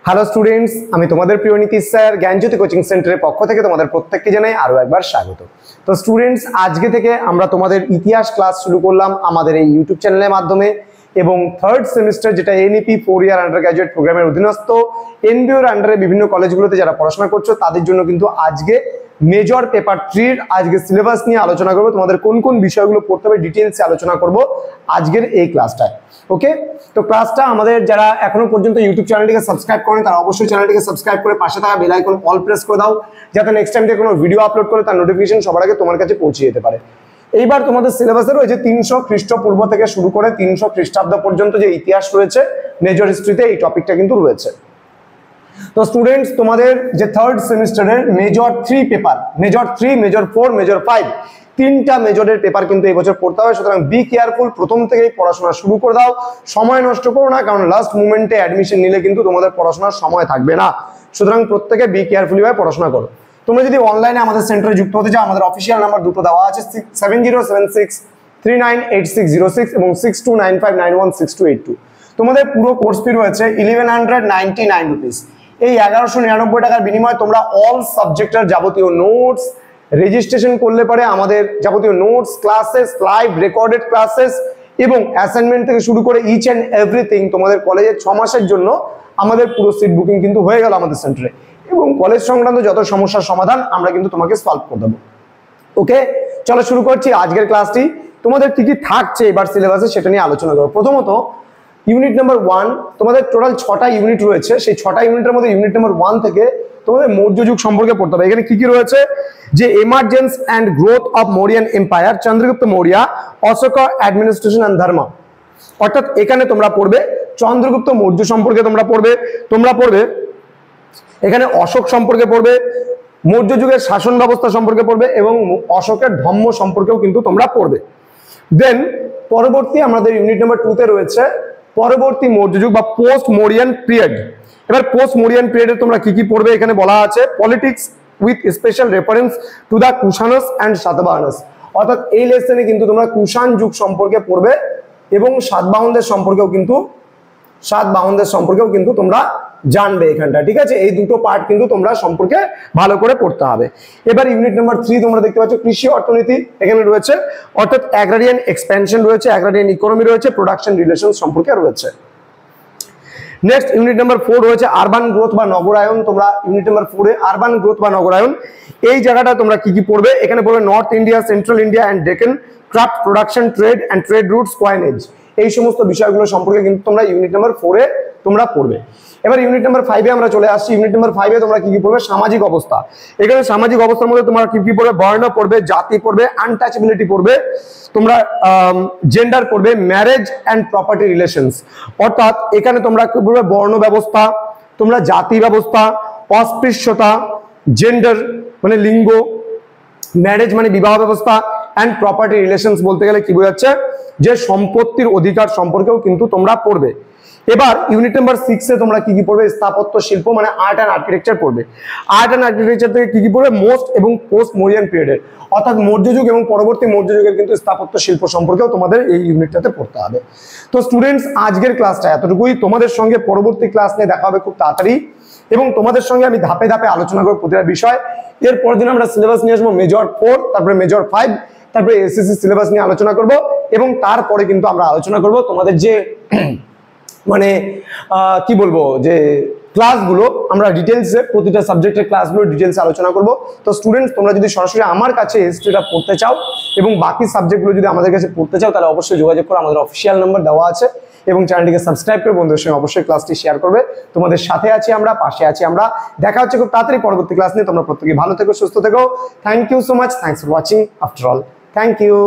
Hello students, আমি তোমাদের প্রিয় নীতিশ স্যার জ্ঞানজ্যোতি কোচিং সেন্টারের পক্ষ থেকে তোমাদের প্রত্যেককে জানাই আরো একবার স্বাগত। তো স্টুডেন্টস, আজকে থেকে আমরা তোমাদের ইতিহাস ক্লাস শুরু করলাম আমাদের এই ইউটিউব চ্যানেলের মাধ্যমে এবং থার্ড সেমিস্টার যেটা এনইপি 4 ইয়ার আন্ডার গ্র্যাজুয়েট প্রোগ্রামের অধীনস্থ এনবিওর আন্ডারে বিভিন্ন কলেজগুলোতে যারা পড়াশোনা করছো তাদের জন্য কিন্তু আজকে মেজর পেপার 3 আজকে সিলেবাস নিয়ে আলোচনা করব। তোমাদের কোন কোন বিষয়গুলো পড়তে হবে ডিটেইলসে আলোচনা করব আজকের এই ক্লাসটায়। ওকে, তো ক্লাসটা আমাদের যারা এখনো পর্যন্ত ইউটিউব চ্যানেলটিকে সাবস্ক্রাইব করেন তারা অবশ্যই চ্যানেলটিকে সাবস্ক্রাইব করে পাশে থাকা বেল আইকন অল প্রেস করে দাও, যাতে নেক্সট টাইম থেকে কোনো ভিডিও আপলোড করে তার নোটিফিকেশন সবার আগে তোমার কাছে পৌঁছে যেতে পারে। এইবার তোমাদের সিলেবাসে রয়েছে 300 খ্রিস্টপূর্ব থেকে শুরু করে 300 খ্রিস্টাব্দ পর্যন্ত যে ইতিহাস রয়েছে মেজর হিস্ট্রিতে, এই টপিকটা কিন্তু রয়েছে। তো স্টুডেন্টস, তোমাদের যে থার্ড সেমিস্টারের major 3 paper, major 3, major 4, major 5 তিনটা মেজরের পেপার কিন্তু এই বছর পড়তে হবে। সুতরাং বি কেয়ারফুল, প্রথম থেকেই পড়াশোনা শুরু করে দাও, সময় নষ্ট করো না, কারণ লাস্ট মোমেন্টে অ্যাডমিশন নিলে কিন্তু তোমাদের পড়াশোনার সময় থাকবে না। সুতরাং প্রত্যেকে বি কেয়ারফুলি ভাবে পড়াশোনা করো। তোমরা যদি অনলাইনে আমাদের সেন্টারে যুক্ত হতে চাও, আমাদের অফিসিয়াল নাম্বার দুটো দেওয়া আছে, 7076398606 এবং 6295916282। তোমাদের পুরো কোর্স ফি রয়েছে 1199 রুপিস। এই 1199 টাকার বিনিময়ে তোমরা অল সাবজেক্টের যাবতীয় নোটস রেজিস্ট্রেশন করলে পারে আমাদের যাবতীয় notes, classes, live recorded classes এবং অ্যাসাইনমেন্ট থেকে শুরু করে ইচ অ্যান্ড এভরিথিং তোমাদের কলেজের 6 মাসের জন্য আমাদের পুরো সিট বুকিং কিন্তু হয়ে গেল আমাদের সেন্টারে, এবং কলেজ সংক্রান্ত যত সমস্যার সমাধান আমরা কিন্তু তোমাকে সলভ করে দেবো। ওকে, চলো শুরু করছি আজকের ক্লাসটি। তোমাদের কি কি থাকছে এবার সিলেবাসে সেটা নিয়ে আলোচনা করবো। প্রথমত ইউনিট নাম্বার 1, তোমাদের টোটাল 6টা ইউনিট রয়েছে। সেই 6টা ইউনিটের মধ্যে ইউনিট নাম্বার 1 থেকে তোমাদের মৌর্য যুগ সম্পর্কে পড়তে হবে। এখানে কি কি রয়েছে, যে emergence and growth of Mauryan empire, Chandragupta Maurya, Ashoka administration and ধর্ম। অর্থাৎ এখানে তোমরা পড়বে চন্দ্রগুপ্ত মৌর্য সম্পর্কে তোমরা পড়বে এখানে অশোক সম্পর্কে পড়বে, মৌর্য যুগের শাসন ব্যবস্থা সম্পর্কে পড়বে এবং অশোকের ধর্ম সম্পর্কেও কিন্তু তোমরা পড়বে। দেন পরবর্তী আমাদের ইউনিট নাম্বার 2 তে রয়েছে পরবর্তী মৌর্য যুগ বা পোস্ট মৌরিয়ান পিরিয়ড। এবার পোস্ট মৌরিয়ান পিরিয়ডে তোমরা কি কি পড়বে এখানে বলা আছে, politics with special reference to the Kushans and Satavahanas. অর্থাৎ এই লেসনে কিন্তু তোমরা কুষাণ যুগ সম্পর্কে পড়বে এবং সাতবাহনদের সম্পর্কেও কিন্তু তোমরা জানবে এখানটা, ঠিক আছে। এই দুটো পার্ট কিন্তু তোমরা সম্পর্কে ভালো করে পড়তে হবে। এবার ইউনিট নাম্বার 3 তোমরা দেখতে পাচ্ছ কৃষি অর্থনীতি এখানে রয়েছে, অর্থাৎ অ্যাগ্রারিয়ান এক্সপ্যানশন রয়েছে, অ্যাগ্রারিয়ান ইকোনমি রয়েছে, প্রোডাকশন রিলেশন সম্পর্কে রয়েছে। নেক্সট ইউনিট নাম্বার 4 রয়েছে আরবান গ্রোথ বা নগরায়ন। তোমরা ইউনিট নাম্বার 4 এ আরবান গ্রোথ বা নগরায়ন এই জায়গাটা তোমরা কি কি পড়বে, এখানে পড়বে north India, central India and Deccan, craft production, trade and trade roots, coinage. এই সমস্ত বিষয়গুলো সম্পর্কে কিন্তু তোমরা ইউনিট নাম্বার 4 এ তোমরা পড়বে। এবার ইউনিট নাম্বার 5 এ আমরা চলে আসছি। ইউনিট নাম্বার 5 এ তোমরা কি কি পড়বে, সামাজিক অবস্থা। এখানে সামাজিক অবস্থার মধ্যে তোমরা কি কি পড়বে, বর্ণ পড়বে, জাতি পড়বে, আনটাচেবিলিটি পড়বে, তোমরা জেন্ডার পড়বে, ম্যারেজ অ্যান্ড প্রপার্টি রিলেশনস। অর্থাৎ এখানে তোমরা কি পড়বে, বর্ণ ব্যবস্থা, তোমরা জাতি ব্যবস্থা, অস্পৃশ্যতা, জেন্ডার মানে লিঙ্গ, ম্যারেজ মানে বিবাহ ব্যবস্থা, অ্যান্ড প্রপার্টি রিলেশনস বলতে গেলে কি বোঝাচ্ছে, যে সম্পত্তির অধিকার সম্পর্কেও কিন্তু তোমরা পড়বে। এবার ইউনিট নাম্বার 6 এ তোমরা কি কি পড়বে, স্থাপত্য শিল্প মানে আর্ট অ্যান্ড আর্কিটেকচার পড়বে। আর্ট অ্যান্ড আর্কিটেকচার থেকে কি কি পড়বে, মোস্ট এবং পোস্ট মৌরিয়ান পিরিয়ডের, অর্থাৎ মৌর্য যুগ এবং পরবর্তী মৌর্য যুগের কিন্তু স্থাপত্য শিল্প সম্পর্কেও তোমাদের এই ইউনিটটাতে পড়তে হবে। তো স্টুডেন্টস, আজকের ক্লাসটা এতটুকুই। তোমাদের সঙ্গে পরবর্তী ক্লাস নিয়ে দেখা হবে খুব তাড়াতাড়ি এবং তোমাদের সঙ্গে আমি ধাপে ধাপে আলোচনা করব প্রতিটা বিষয়। এর পরের দিন আমরা সিলেবাস নিয়ে আসবো মেজর 4, তারপরে মেজর 5, তারপরে এসএসসি সিলেবাস নিয়ে আলোচনা করব এবং তারপরে কিন্তু আমরা আলোচনা করব তোমাদের যে মানে কি বলবো, যে ক্লাসগুলো আমরা ডিটেলসে প্রতিটা সাবজেক্টের ক্লাসগুলো ডিটেলসে আলোচনা করব। তো স্টুডেন্টস, তোমরা যদি সরাসরি আমার কাছে হিস্ট্রিটা পড়তে চাও এবং বাকি সাবজেক্টগুলো যদি আমাদের কাছে পড়তে চাও তাহলে অবশ্যই যোগাযোগ করো, আমাদের অফিসিয়াল নাম্বার দেওয়া আছে এবং চ্যানেলটিকে সাবস্ক্রাইব করে বন্ধুদের সঙ্গে অবশ্যই ক্লাসটি শেয়ার করবে। তোমাদের সাথে আছি আমরা, পাশে আছি আমরা। দেখা হচ্ছে খুব তাড়াতাড়ি পরবর্তী ক্লাস নিয়ে। তোমরা প্রত্যেকে ভালো থেকো, সুস্থ থেকো। Thank you so much, thanks for watching after all, thank you.